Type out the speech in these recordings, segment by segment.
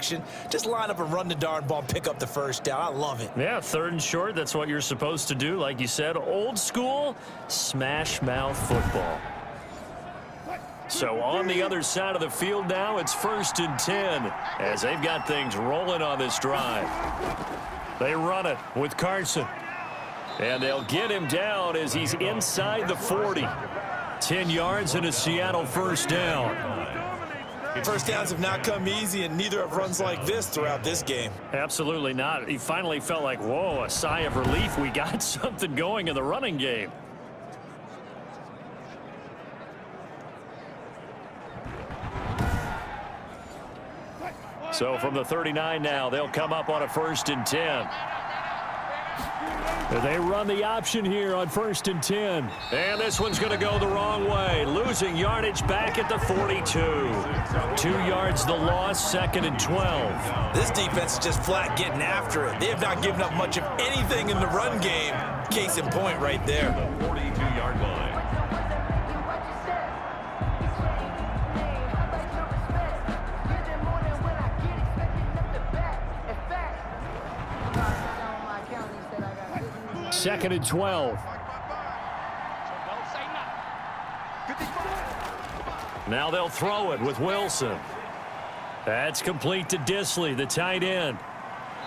action. Just line up and run the darn ball, pick up the first down. I love it. Yeah, 3rd and short. That's what you're supposed to do. Like you said, old school smash mouth football. So on the other side of the field now, it's 1st and 10 as they've got things rolling on this drive. They run it with Carson. And they'll get him down as he's inside the 40. 10 yards and a Seattle 1st down. First downs have not come easy, and neither have runs like this throughout this game. Absolutely not. He finally felt like, whoa, a sigh of relief. We got something going in the running game. So from the 39 now, they'll come up on a 1st and 10. They run the option here on 1st and 10. And this one's going to go the wrong way. Losing yardage back at the 42. 2 yards the loss, 2nd and 12. This defense is just flat getting after it. They have not given up much of anything in the run game. Case in point right there. The 42-yard line. Second and 12. Now they'll throw it with Wilson. That's complete to Disley, the tight end.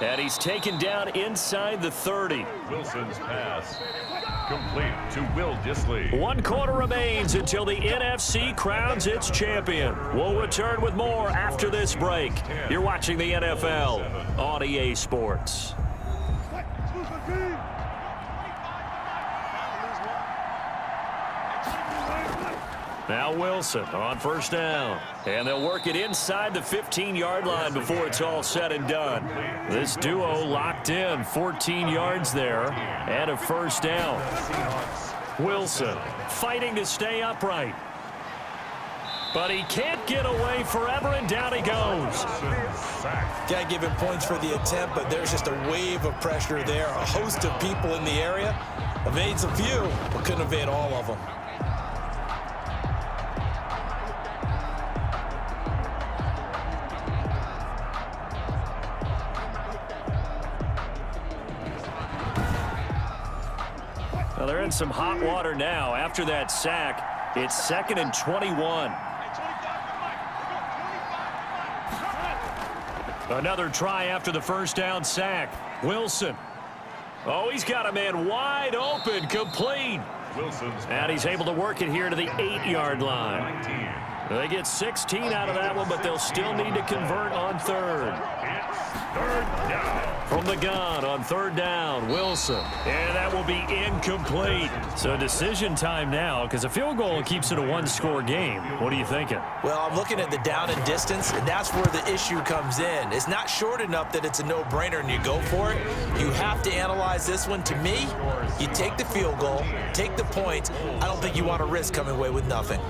And he's taken down inside the 30. Wilson's pass complete to Will Disley. 1 quarter remains until the NFC crowns its champion. We'll return with more after this break. You're watching the NFL on EA Sports. Now Wilson on 1st down. And they'll work it inside the 15-yard line before it's all said and done. This duo locked in, 14 yards there and a 1st down. Wilson fighting to stay upright. But he can't get away forever, and down he goes. Can't give him points for the attempt, but there's just a wave of pressure there. A host of people in the area. Evades a few, but couldn't evade all of them. Well, they're in some hot water now. After that sack, it's 2nd and 21. Another try after the 1st down sack. Wilson. Oh, he's got a man wide open, complete. And he's able to work it here to the 8-yard line. They get 16 out of that one, but they'll still need to convert on 3rd. Third down. From the gun on 3rd down, Wilson. And that will be incomplete. So decision time now, because a field goal keeps it a 1-score game. What are you thinking? Well, I'm looking at the down and distance, and that's where the issue comes in. It's not short enough that it's a no-brainer and you go for it. You have to analyze this one. To me, you take the field goal, take the points. I don't think you want to risk coming away with nothing.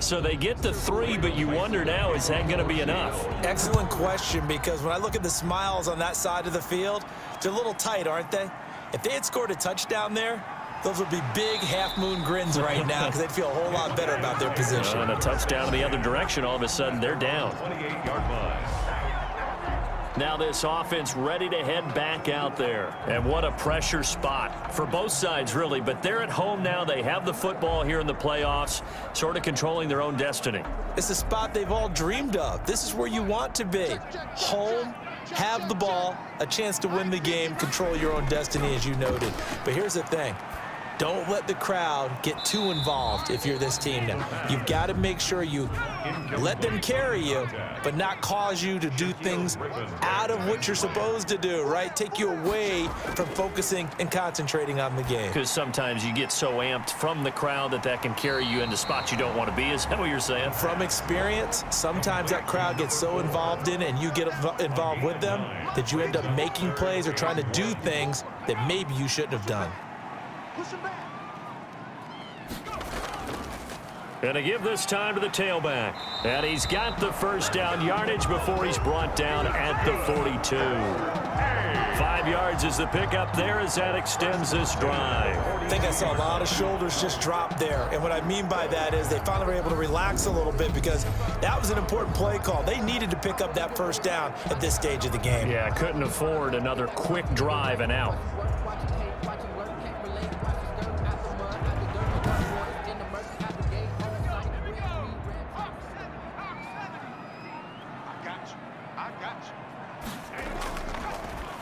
So they get the 3, but you wonder now, is that going to be enough? Excellent question, because when I look at the smiles on that side of the field, they're a little tight, aren't they? If they had scored a touchdown there, those would be big half-moon grins right now because they'd feel a whole lot better about their position. And a touchdown in the other direction, all of a sudden they're down. 28-yard line. Now this offense ready to head back out there. And what a pressure spot for both sides, really. But they're at home now. They have the football here in the playoffs, sort of controlling their own destiny. It's the spot they've all dreamed of. This is where you want to be. Home, have the ball, a chance to win the game, control your own destiny, as you noted. But here's the thing. Don't let the crowd get too involved if you're this team now. You've got to make sure you let them carry you, but not cause you to do things out of what you're supposed to do, right? Take you away from focusing and concentrating on the game. Because sometimes you get so amped from the crowd that can carry you into spots you don't want to be. Is that what you're saying? From experience, sometimes that crowd gets so involved in it and you get involved with them that you end up making plays or trying to do things that maybe you shouldn't have done. Gonna give this time to the tailback. And he's got the 1st down yardage before he's brought down at the 42. 5 5 yards is the pickup there as that extends this drive. I think I saw a lot of shoulders just drop there. And what I mean by that is they finally were able to relax a little bit because that was an important play call. They needed to pick up that first down at this stage of the game. Yeah, couldn't afford another quick drive and out.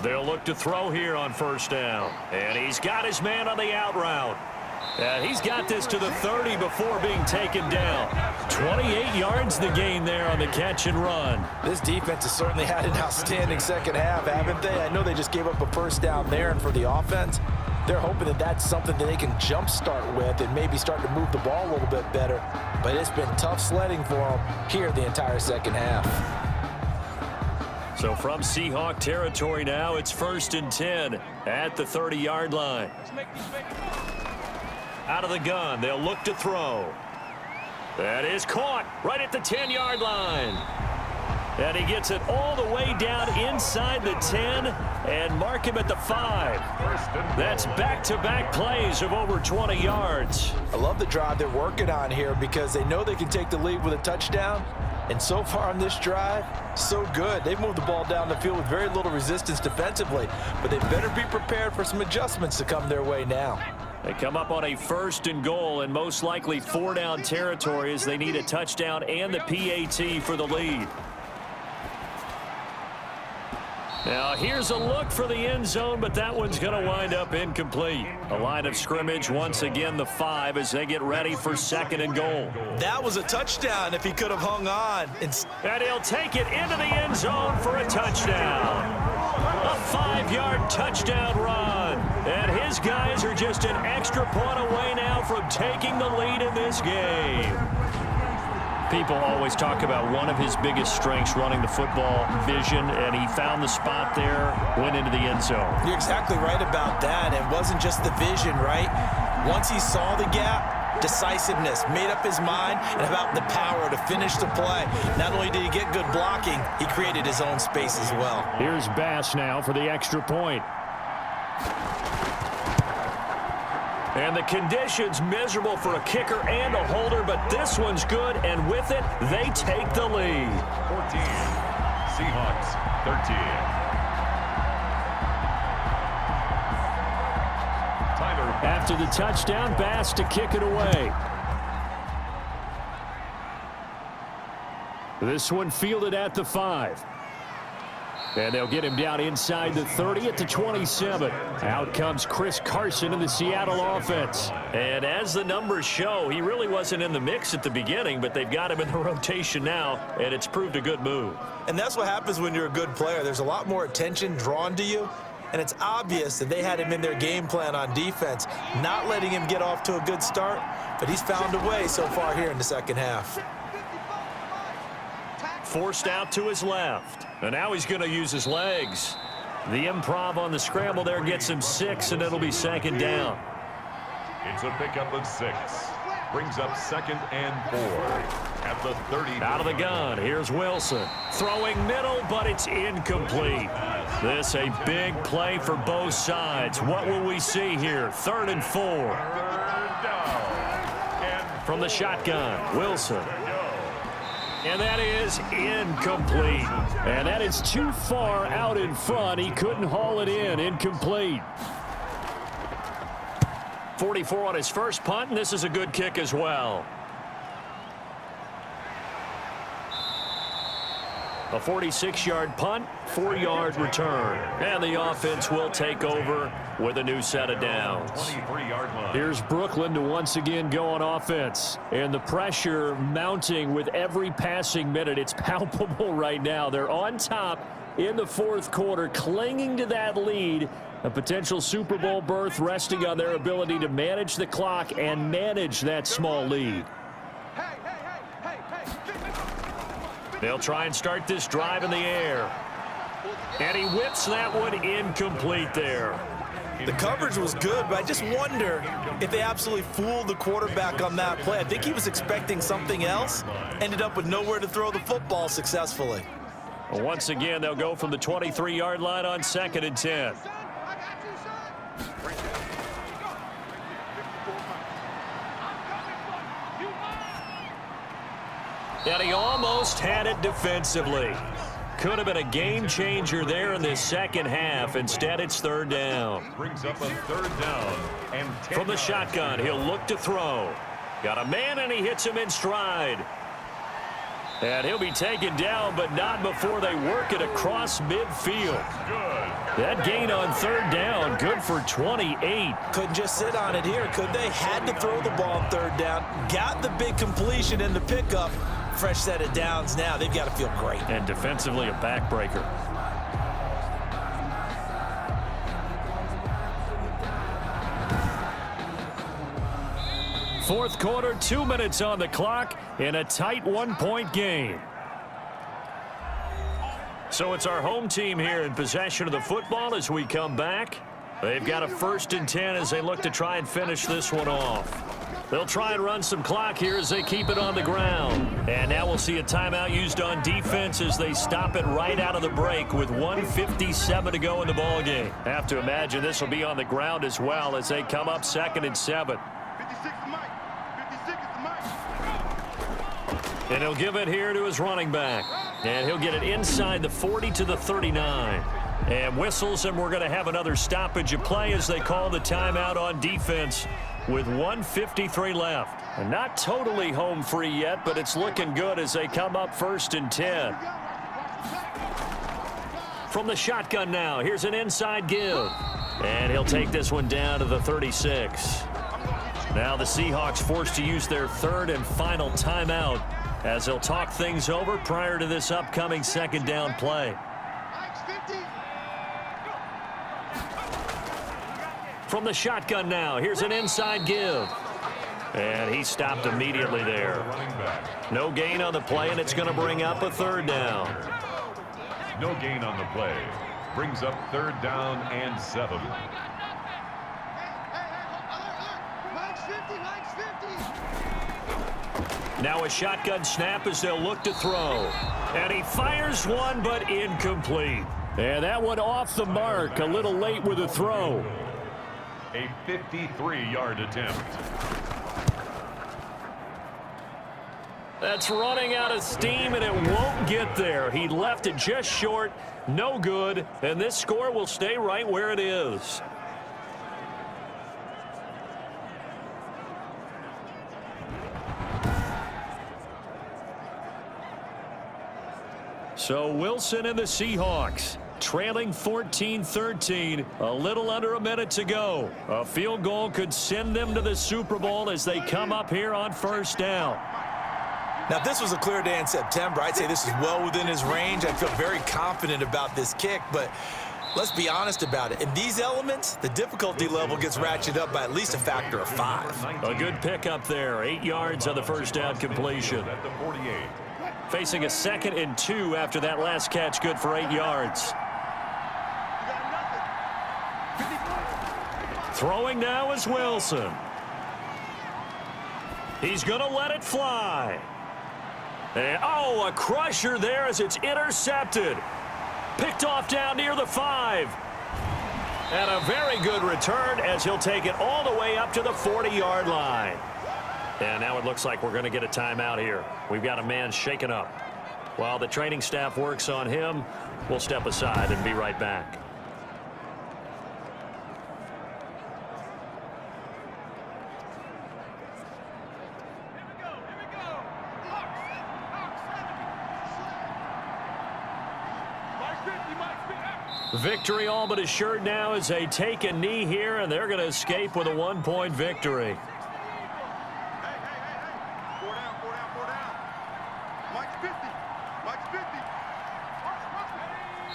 They'll look to throw here on first down. And he's got his man on the out route. And he's got this to the 30 before being taken down. 28 yards the gain there on the catch and run. This defense has certainly had an outstanding second half, haven't they? I know they just gave up a first down there, and for the offense, they're hoping that that's something that they can jumpstart with and maybe start to move the ball a little bit better. But it's been tough sledding for them here the entire second half. So from Seahawk territory now, it's 1st and 10 at the 30-yard line. Out of the gun, they'll look to throw. That is caught right at the 10-yard line. And he gets it all the way down inside the 10 and mark him at the 5. That's back-to-back plays of over 20 yards. I love the drive they're working on here because they know they can take the lead with a touchdown. And so far on this drive, so good. They've moved the ball down the field with very little resistance defensively, but they better be prepared for some adjustments to come their way now. They come up on a 1st and goal and most likely 4-down territory as they need a touchdown and the PAT for the lead. Now here's a look for the end zone, but that one's going to wind up incomplete. A line of scrimmage, once again the 5 as they get ready for 2nd and goal. That was a touchdown if he could have hung on. And he'll take it into the end zone for a touchdown. A 5-yard touchdown run. And his guys are just an extra point away now from taking the lead in this game. People always talk about one of his biggest strengths running the football, vision, and he found the spot there, went into the end zone. You're exactly right about that. It wasn't just the vision, right? Once he saw the gap, decisiveness, made up his mind, and about the power to finish the play. Not only did he get good blocking, he created his own space as well. Here's Bass now for the extra point. And the conditions miserable for a kicker and a holder, but this one's good, and with it, they take the lead. 14, Seahawks 13. Tyler. After the touchdown, Bass to kick it away. This one fielded at the 5. And they'll get him down inside the 30 at the 27. Out comes Chris Carson in the Seattle offense. And as the numbers show, he really wasn't in the mix at the beginning, but they've got him in the rotation now, and it's proved a good move. And that's what happens when you're a good player. There's a lot more attention drawn to you, and it's obvious that they had him in their game plan on defense, not letting him get off to a good start, but he's found a way so far here in the second half. Forced out to his left. And now he's going to use his legs. The improv on the scramble there gets him 6, and it'll be 2nd down. It's a pickup of 6. Brings up 2nd and 4 at the 30. Out of the gun, here's Wilson. Throwing middle, but it's incomplete. This a big play for both sides. What will we see here? 3rd and 4. From the shotgun, Wilson. And that is incomplete. And that is too far out in front. He couldn't haul it in. Incomplete. 44 on his first punt, and this is a good kick as well. A 46-yard punt, 4-yard return. And the offense will take over with a new set of downs. 23-yard line. Here's Brooklyn to once again go on offense. And the pressure mounting with every passing minute. It's palpable right now. They're on top in the 4th quarter, clinging to that lead. A potential Super Bowl berth resting on their ability to manage the clock and manage that small lead. They'll try and start this drive in the air. And he whips that one incomplete there. The coverage was good, but I just wonder if they absolutely fooled the quarterback on that play. I think he was expecting something else. Ended up with nowhere to throw the football successfully. Once again, they'll go from the 23-yard line on 2nd and 10. And he almost had it defensively. Could have been a game changer there in this second half. Instead, it's 3rd down. Brings up a 3rd down and 10 From the shotgun, he'll look to throw. Got a man, and he hits him in stride. And he'll be taken down, but not before they work it across midfield. Good. That gain on 3rd down, good for 28. Couldn't just sit on it here, could they? Had to throw the ball on 3rd down. Got the big completion in the pickup. Fresh set of downs now. They've got to feel great. And defensively, a backbreaker. Fourth quarter, 2 minutes on the clock in a tight 1-point game. So it's our home team here in possession of the football as we come back. They've got a 1st and 10 as they look to try and finish this one off. They'll try and run some clock here as they keep it on the ground. And now we'll see a timeout used on defense as they stop it right out of the break with 1:57 to go in the ballgame. Have to imagine this will be on the ground as well as they come up 2nd and 7. And he'll give it here to his running back. And he'll get it inside the 40 to the 39. And whistles, and we're going to have another stoppage of play as they call the timeout on defense with 1:53 left. And not totally home free yet, but it's looking good as they come up 1st and 10. From the shotgun now, here's an inside give. And he'll take this one down to the 36. Now the Seahawks forced to use their 3rd and final timeout as they'll talk things over prior to this upcoming 2nd down play. From the shotgun now, here's an inside give. And he stopped immediately there. No gain on the play, and it's going to bring up a 3rd down. No gain on the play. Brings up 3rd down and 7. Now a shotgun snap as they'll look to throw. And he fires one, but incomplete. And that one off the mark, a little late with a throw. A 53-yard attempt. That's running out of steam, and it won't get there. He left it just short, no good, and this score will stay right where it is. So Wilson and the Seahawks trailing 14-13, a little under a minute to go. A field goal could send them to the Super Bowl as they come up here on 1st down. Now, if this was a clear day in September, I'd say this is well within his range. I feel very confident about this kick, but let's be honest about it. In these elements, the difficulty level gets ratcheted up by at least a factor of 5. A good pickup there, 8 yards on the 1st down completion. At the 48. Facing a 2nd and 2 after that last catch, good for 8 yards. Throwing now is Wilson. He's going to let it fly. And, oh, a crusher there as it's intercepted. Picked off down near the 5. And a very good return as he'll take it all the way up to the 40-yard line. And now it looks like we're going to get a timeout here. We've got a man shaken up. While the training staff works on him, we'll step aside and be right back. Victory all but assured now as they take a knee here, and they're going to escape with a 1-point victory.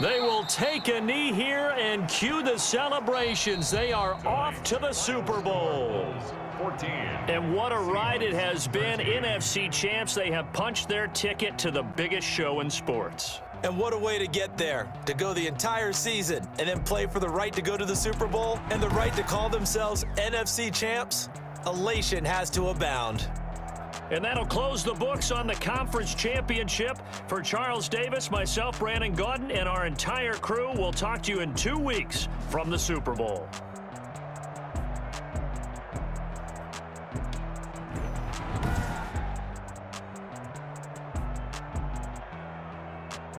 They will take a knee here and cue the celebrations. They are off to the Super Bowl. 14. And what a ride it has been. NFC champs, they have punched their ticket to the biggest show in sports. And what a way to get there, to go the entire season and then play for the right to go to the Super Bowl and the right to call themselves NFC champs. Elation has to abound. And that'll close the books on the conference championship. For Charles Davis, myself, Brandon Gaudin, and our entire crew, we'll talk to you in 2 weeks from the Super Bowl.